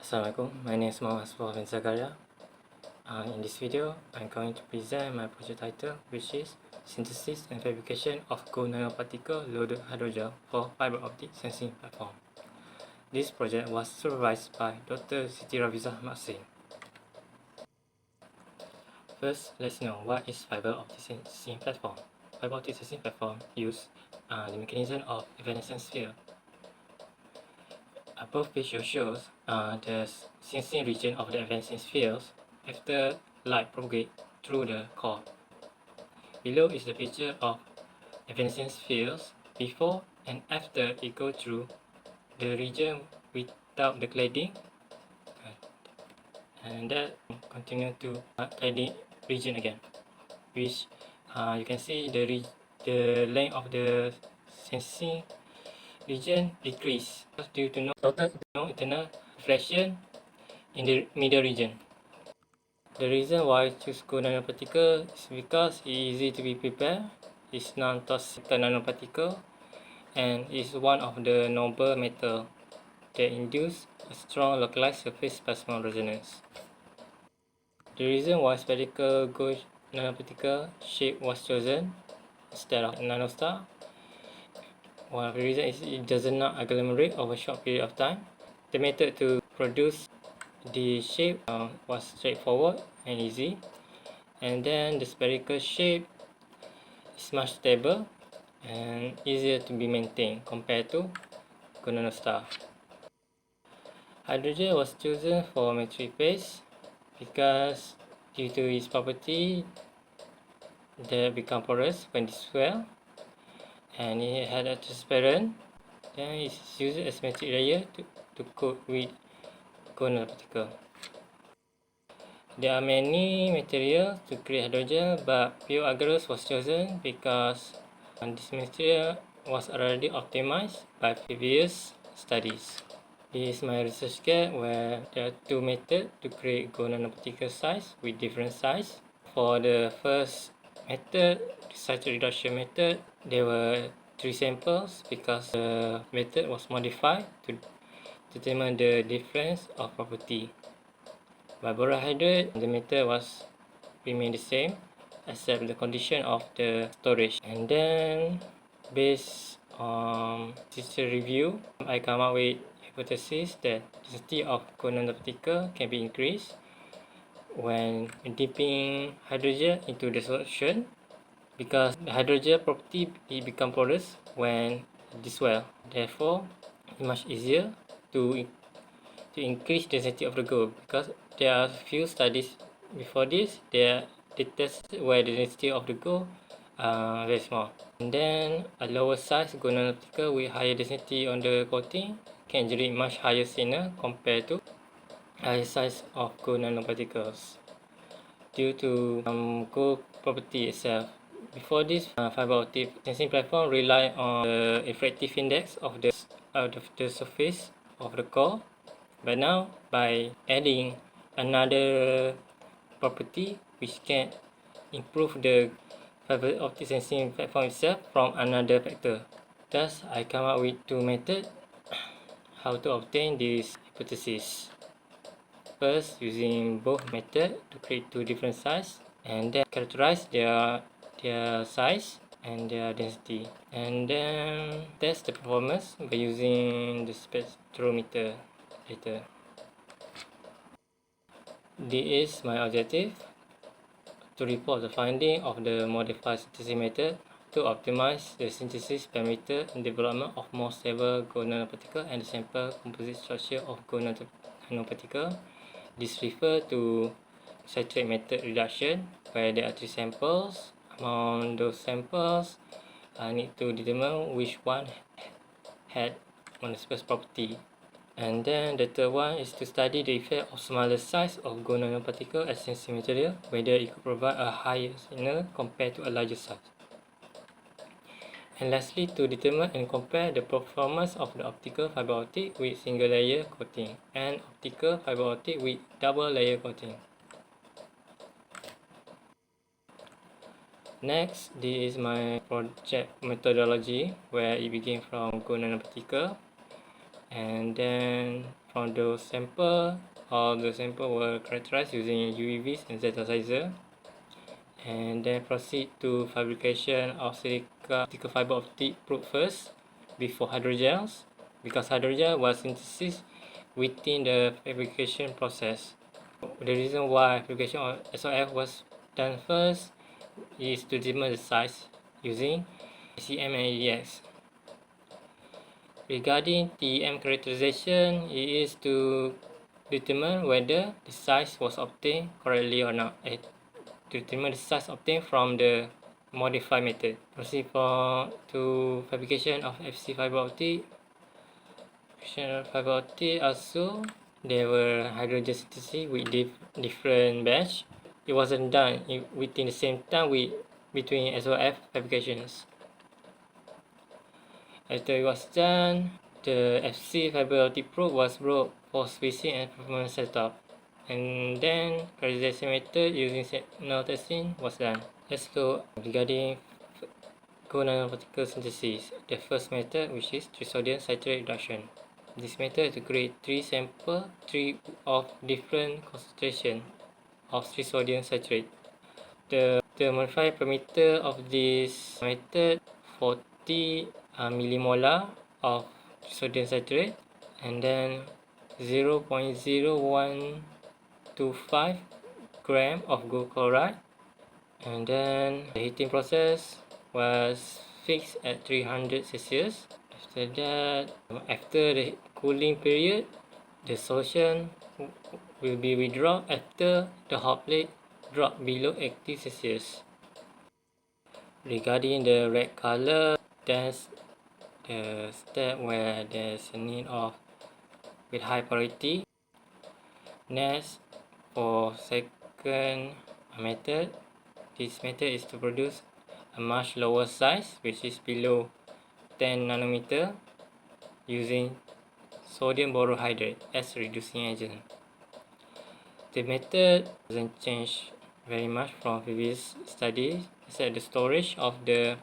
Assalamualaikum, my name is Muhamad and Zakaria. In this video, I'm going to present my project title, which is Synthesis and Fabrication of Gold Nanoparticle Loaded Hydrogel for Fiber Optic Sensing Platform. This project was supervised by Dr. Siti Ravizah Maksin. First, let's know what is Fiber Optic Sensing Platform. Fiber Optic Sensing Platform uses the mechanism of evanescence sphere. Above picture shows the sensing region of the evanescence spheres after light propagates through the core. Below is the picture of evanescence spheres before and after it goes through the region without the cladding, and that continue to cladding region again, which you can see the length of the sensing region decrease due to no internal reflection in the middle region. The reason why I choose gold nanoparticle is because it is easy to be prepared, it's non-toxic nanoparticle, and is one of the noble metal that induce a strong localized surface plasma resonance. The reason why spherical gold nanoparticle shape was chosen instead of nanostar, one of the reasons is it does not agglomerate over a short period of time. The method to produce the shape was straightforward and easy, and then the spherical shape is much stable and easier to be maintained compared to gold nanostar. Hydrogel was chosen for metric phase because due to its property they become porous when dissolved, and it had a transparent, then it's used as metric layer to coat with gold nanoparticle. There are many materials to create hydrogel, but pure agarose was chosen because this material was already optimized by previous studies. This is my research kit where there are two methods to create gold nanoparticle size with different size. For the first method, the cycle reduction method, there were 3 samples because the method was modified to determine the difference of property. By borohydrate, the method was remain the same except the condition of the storage. And then, based on this review, I come up with hypothesis that density of gold nanoparticle can be increased when dipping hydrogel into the solution, because the hydrogel property it become porous when dissolved. Therefore, it's much easier to increase density of the gold, because there are few studies before this they tested where the density of the gold very small, and then a lower size gold nanoparticle with higher density on the coating can generate much higher thinner compared to higher size of gold nanoparticles due to gold property itself. Before this, fiber optic sensing platform rely on the refractive index of the surface of the core. But now, by adding another property which can improve the fiber optic sensing platform itself from another factor. Thus, I come up with two methods how to obtain this hypothesis. First, using both methods to create two different sizes and then characterize their size and their density, and then test the performance by using the spectrometer later. This is my objective: to report the finding of the modified synthesis method to optimize the synthesis parameter in development of more stable gold nanoparticle and the sample composite structure of gold nanoparticle. This refers to citrate method reduction, where there are 3 samples. Among those samples, I need to determine which one had monospecific property. And then the third one is to study the effect of smaller size of gold nanoparticle as sensing material, whether it could provide a higher signal compared to a larger size. And lastly, to determine and compare the performance of the optical fiber optic with single layer coating and optical fiber optic with double layer coating. Next, this is my project methodology, where it begins from gold nanoparticle And then from those sample, all the sample were characterized using UEVs and Z-sizer, and then proceed to fabrication of silica optical fiber optic probe first before hydrogels, because hydrogel was synthesis within the fabrication process. The reason why fabrication of SOF was done first is to determine the size using CM and ADX. Regarding TEM characterization, it is to determine whether the size was obtained correctly or not. To determine the size obtained from the modified method. Proceed to fabrication of FC fiber optic. Fiber optic also, there were hydrogen synthesis with different batch. It wasn't done within the same time between SOF fabrications. After it was done, the FC fiber optic probe was brought for spacing and performance setup. And then characterization method using signal testing was done. Let's go regarding co-nanoparticle synthesis. The first method, which is trisodium citrate reduction. This method is to create 3 samples, 3 of different concentration of trisodium citrate. The modified parameter of this method 40 millimolar of sodium citrate, and then 0.0125 gram of gold chloride, and then the heating process was fixed at 300 Celsius. After that, after the cooling period, the solution will be withdrawn after the hot plate drop below 80 Celsius. Regarding the red color, that's the step where there's a need of with high priority. Next, for second method, this method is to produce a much lower size, which is below 10 nanometer, using sodium borohydrate as reducing agent. The method doesn't change very much from previous studies, except the storage of the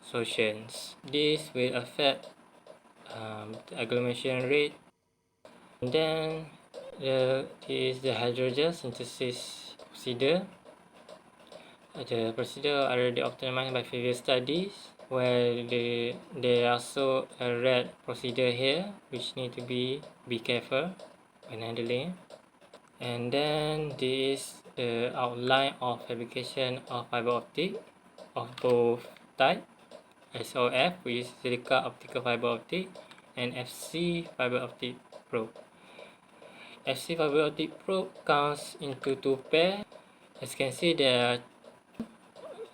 solutions. This will affect the agglomeration rate. And then this is the hydrogel synthesis procedure. The procedure already optimized by previous studies, where there also a red procedure here, which need to be careful when handling. And then this is the outline of fabrication of fiber optic of both type, SOF, which is silica optical fiber optic, and FC fiber optic probe. FC fiber optic probe comes into 2 pairs. As you can see, there are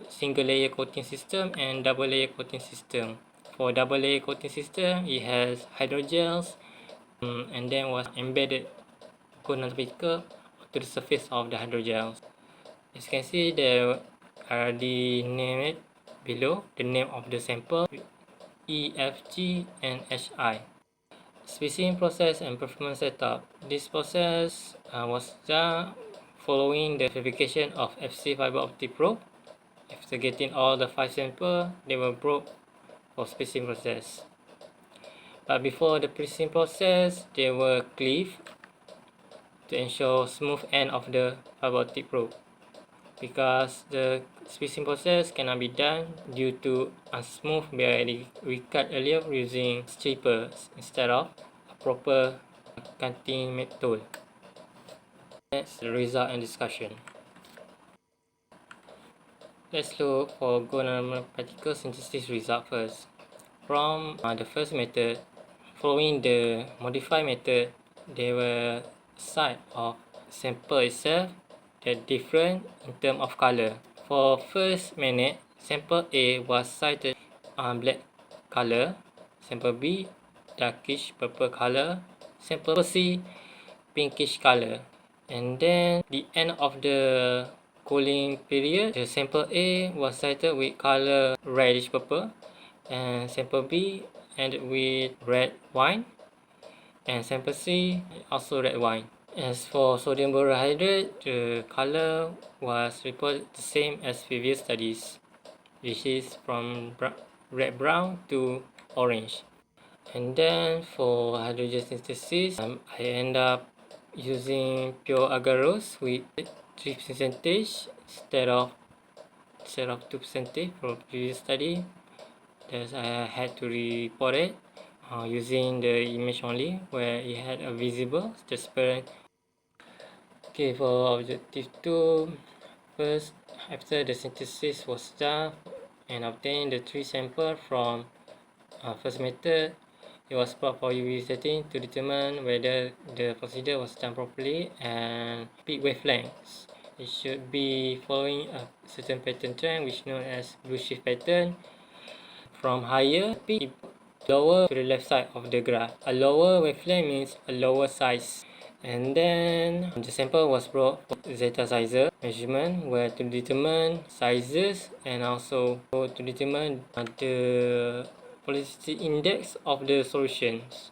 single layer coating system and double layer coating system. For double layer coating system, it has hydrogels and then was embedded nanoparticle to the surface of the hydrogels. As you can see, there are the named below, the name of the sample, E, F, G, and HI. Spacing process and performance setup. This process was done following the fabrication of FC fiber optic probe. After getting all the 5 samples, they were probed for spacing process. But before the spacing process, they were cleaved to ensure smooth end of the fiber optic probe, because the spacing process cannot be done due to unsmooth where we cut earlier using strippers instead of a proper cutting method. Next, the result and discussion. Let's look for nanoparticle synthesis result first. From the first method, following the modified method, there were size of sample itself that different in terms of color. For first minute, sample A was cited black color, sample B darkish purple color, sample C pinkish color. And then the end of the cooling period, the sample A was cited with color reddish purple, and sample B ended with red wine, and sample C also red wine. As for sodium borohydrate, the color was reported the same as previous studies, which is from red brown to orange. And then for hydrogen synthesis, I end up using pure agarose with 3% instead of 2% for previous study. Thus I had to report it using the image only, where it had a visible transparent. Okay, for objective 2, first, after the synthesis was done and obtained the 3 samples from first method, it was brought for UV setting to determine whether the procedure was done properly and peak wavelengths. It should be following a certain pattern trend, which is known as blue shift pattern, from higher peak lower to the left side of the graph. A lower wavelength means a lower size. And then the sample was brought for zeta sizer measurement, where to determine sizes and also to determine the velocity index of the solutions.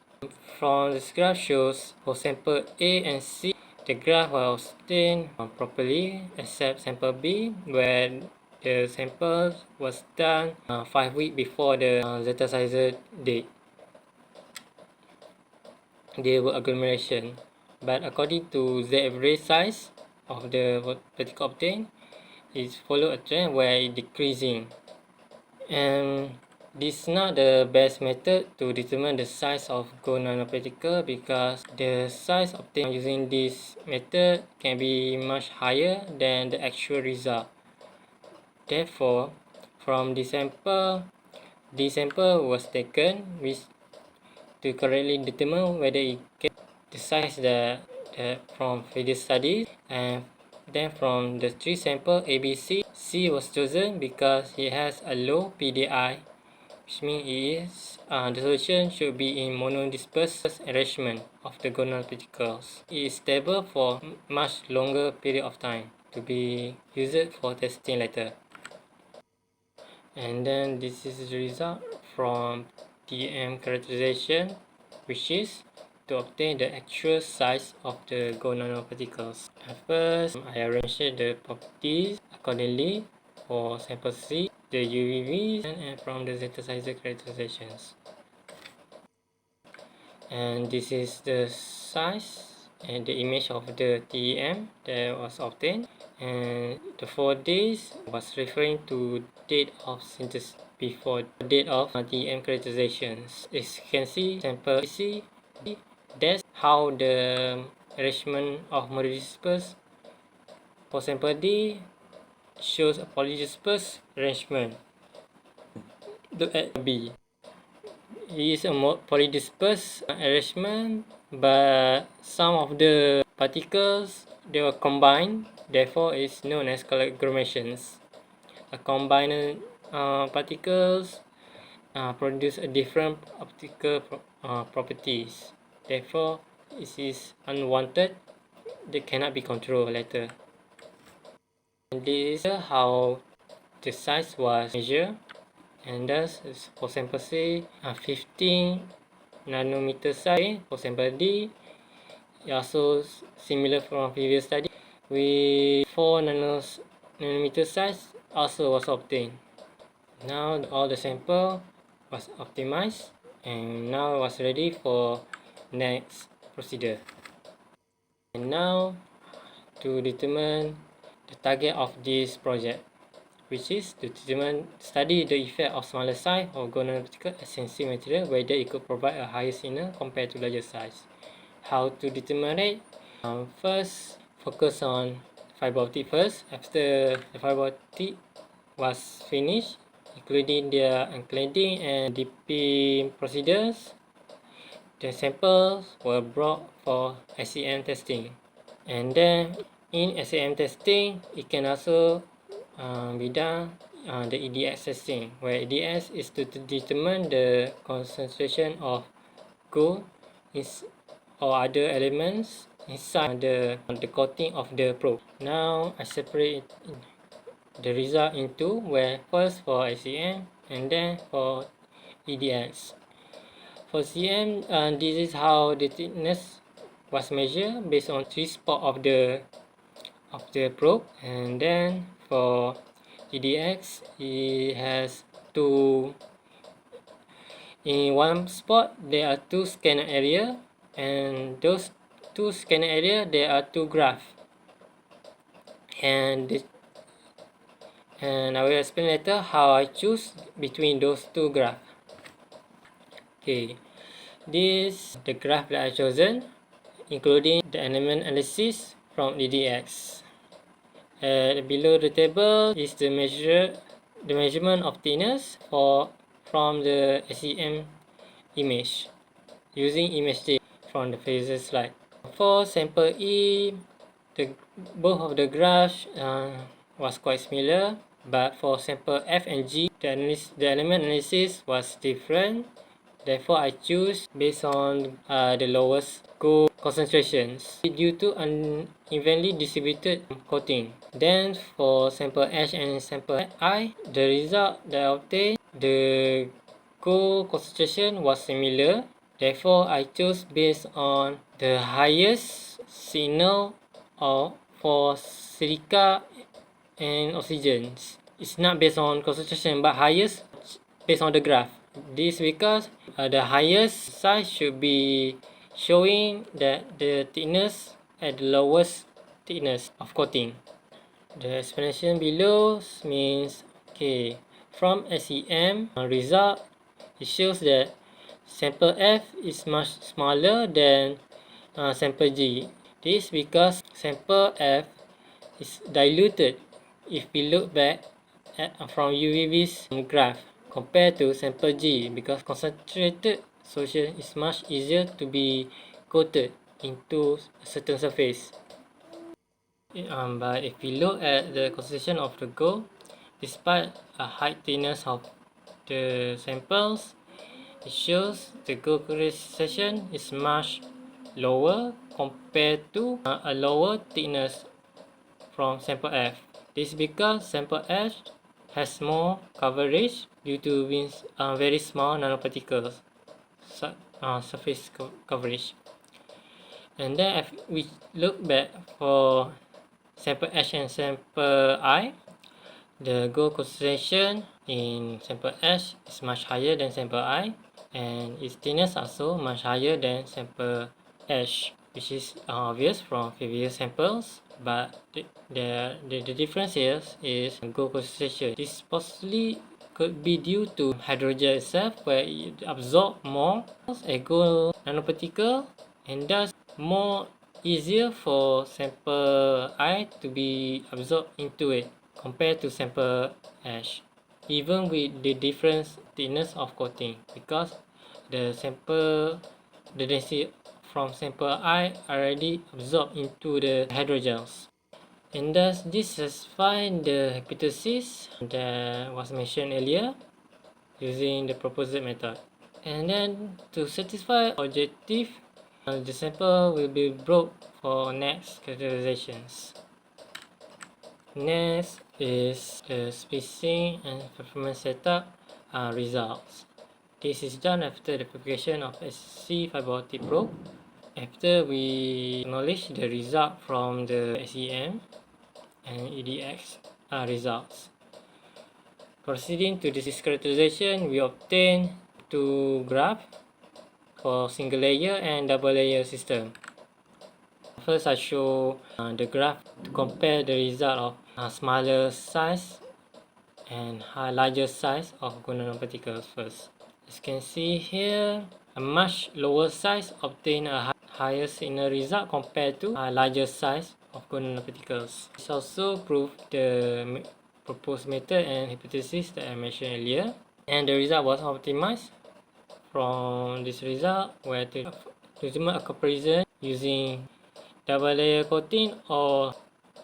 From this graph shows for sample A and C, the graph was obtained properly, except sample B, where the sample was done 5 weeks before the zeta sizer date. They were agglomeration, but according to the average size of the particle obtained, it follow a trend where it decreasing. And this is not the best method to determine the size of gold nanoparticle, because the size obtained using this method can be much higher than the actual result. Therefore, from the sample was taken to correctly determine whether it get the size from previous studies. And then from the 3 sample ABC, C was chosen because it has a low PDI, which means the solution should be in monodisperse arrangement of the gonal particles. It is stable for much longer period of time to be used for testing later. And then this is the result from TM characterization, which is to obtain the actual size of the gold nanoparticles. First, I arranged the properties accordingly for sample C, the UVVs, and from the zeta sizer characterizations. And this is the size and the image of the TEM that was obtained. And the 4 days was referring to date of synthesis before date of TEM characterizations. As you can see, sample C, that's how the arrangement of monodisperse. For sample D, shows a polydisperse arrangement. Look at B. It is a polydisperse arrangement, but some of the particles they were combined, therefore it's known as agglomerations. A combined particles produce a different optical properties, therefore it is unwanted, they cannot be controlled later. And this is how the size was measured. And thus for sample C, 15 nanometer size. For sample D, also similar from previous study, with 4 nanometer size also was obtained. Now all the sample was optimized and now was ready for next procedure. And now to determine the target of this project, which is to study the effect of smaller size of gold nanoparticle as sensitive material, whether it could provide a higher signal compared to larger size. How to determine it? First, focus on fiber optic first. After the fiber optic was finished, including their uncladding and dipping procedures, the samples were brought for SEM testing. And then in SEM testing, it can also be done the EDX testing, where EDX is to determine the concentration of gold or other elements inside the coating of the probe. Now I separate the result into where first for SEM and then for EDX. For CM, this is how the thickness was measured based on 3 spots of the probe. And then for EDX, it has two In one spot, there are two scanner area, and those two scanner area, there are two graph. And I will explain later how I choose between those two graph. Okay, this the graph that I chosen, including the element analysis from EDX. Below the table is the measurement of thickness from the SEM image using image data from the previous slide. For sample E, both of the graphs was quite similar, but for sample F and G, the element analysis was different. Therefore, I choose based on the lowest go concentrations due to unevenly distributed coating. Then for sample H and sample I, the result that I obtained, the go concentration was similar. Therefore, I chose based on the highest signal for silica and oxygens. It's not based on concentration, but highest based on the graph. This because the highest size should be showing that the thickness at the lowest thickness of coating. The explanation below means, okay, from SEM result, it shows that sample F is much smaller than sample G. This because sample F is diluted if we look back from UVV's graph compared to sample G, because concentrated solution is much easier to be coated into a certain surface. But if we look at the concentration of the gold, despite a high thickness of the samples, it shows the gold concentration is much lower compared to a lower thickness from sample F. This is because sample F has more coverage due to very small nanoparticles surface coverage. And then if we look back for sample H and sample I, the gold concentration in sample H is much higher than sample I, and its thickness also much higher than sample H, which is obvious from previous samples. But the difference here is gold concentration. This possibly could be due to hydrogel itself, where it absorbs more a gold nanoparticle, and thus more easier for sample I to be absorbed into it compared to sample H, even with the different thickness of coating, because the density from sample I already absorbed into the hydrogels. And thus this satisfies the hypothesis that was mentioned earlier using the proposed method. And then to satisfy objective, the sample will be brought for next characterizations. Next is the spacing and performance setup results. This is done after the publication of SC fiber optic probe. After we acknowledge the result from the SEM and EDX results. Proceeding to this characterization, we obtain two graphs for single layer and double layer system. First, I show the graph to compare the result of smaller size and larger size of gold nanoparticles first. As you can see here, a much lower size obtain a higher signal result compared to a larger size of gold nanoparticles. This also proves the proposed method and hypothesis that I mentioned earlier, and the result was optimized. From this result, where to make a comparison using double layer coating or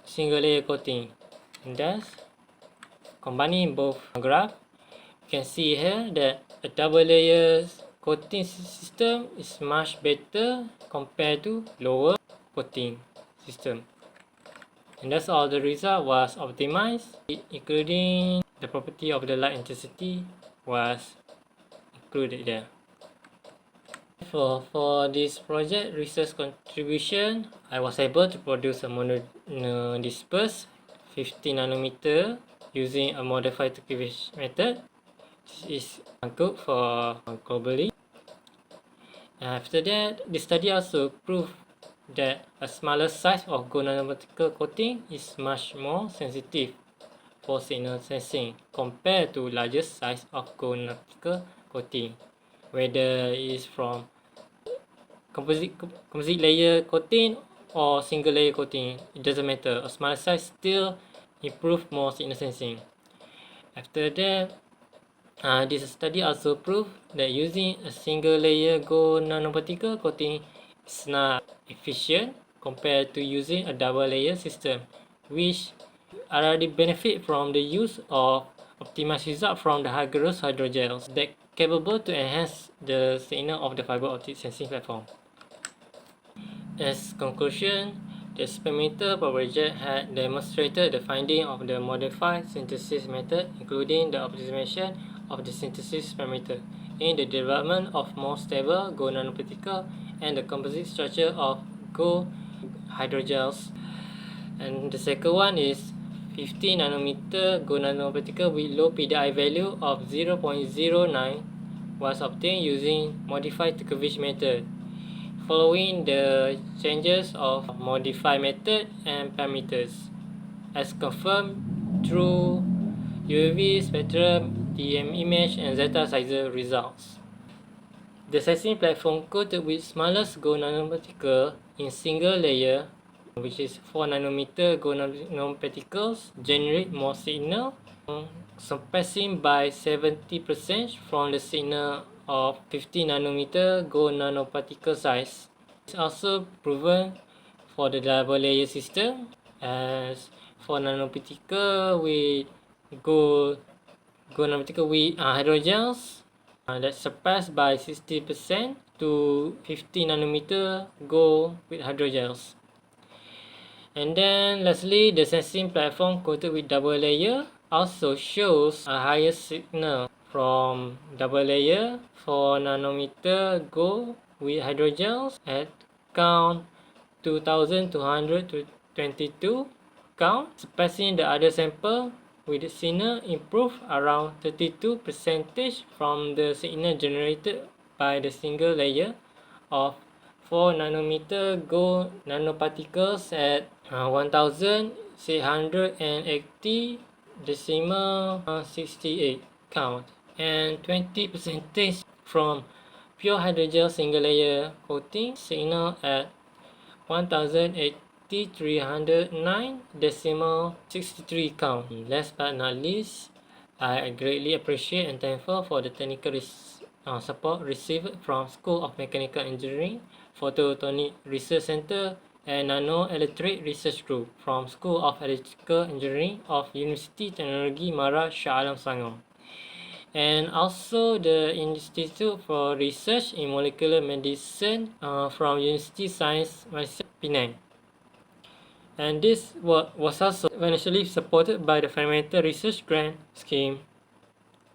single layer coating, and thus combining both graphs, you can see here that a double layer coating system is much better compared to lower coating system. And thus all the result was optimized, including the property of the light intensity was included there. For this project research contribution, I was able to produce a monodisperse 50 nanometer using a modified cleavage method This is good for globally. After that, the study also proved that a smaller size of gold nanoparticle coating is much more sensitive for signal sensing compared to larger size of gold nanoparticle coating. Whether it is from composite layer coating or single layer coating, it doesn't matter. A smaller size still improve more signal sensing. After that, this study also proved that using a single layer gold nanoparticle coating is not efficient compared to using a double layer system, which already benefit from the use of optimized result from the high-growth hydrogels that capable to enhance the signal of the fiber optic sensing platform. As conclusion, the experimental project had demonstrated the finding of the modified synthesis method, including the optimization of the synthesis parameter, in the development of more stable gold nanoparticle and the composite structure of gold hydrogels. And the second one is 50 nanometer gold nanoparticle with low PDI value of 0.09 was obtained using modified curvature method, following the changes of modified method and parameters, as confirmed through UV spectrum, DM image, and zeta sizer results. The sensing platform coated with smallest gold nanoparticle in single layer, which is 4 nanometer gold nanoparticles, generate more signal, surpassing by 70% from the signal of 50 nanometer gold nanoparticle size. It's also proven for the double layer system, as 4 nanoparticle with gold nanoparticle with hydrogels that surpassed by 60% to 50 nanometer gold with hydrogels. And then lastly, the sensing platform coated with double layer also shows a higher signal from double layer for nanometer gold with hydrogels at count 2222 count, surpassing the other sample, with the signal improved around 32% from the signal generated by the single layer of 4 nanometer gold nanoparticles at 1680.68 count, and 20% from pure hydrogel single layer coating signal at 108309.63 count. Last but not least, I greatly appreciate and thankful for the technical support received from School of Mechanical Engineering, Photonic Research Center, and Nanoelectric Research Group from School of Electrical Engineering of University Teknologi Mara Shah Alam Selangor, and also the Institute for Research in Molecular Medicine from University Science Malaysia Penang. And this work was also financially supported by the Fundamental Research Grant Scheme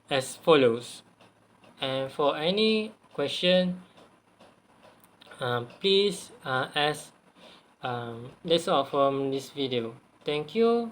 as follows. And for any question, please ask. That's all from this video. Thank you.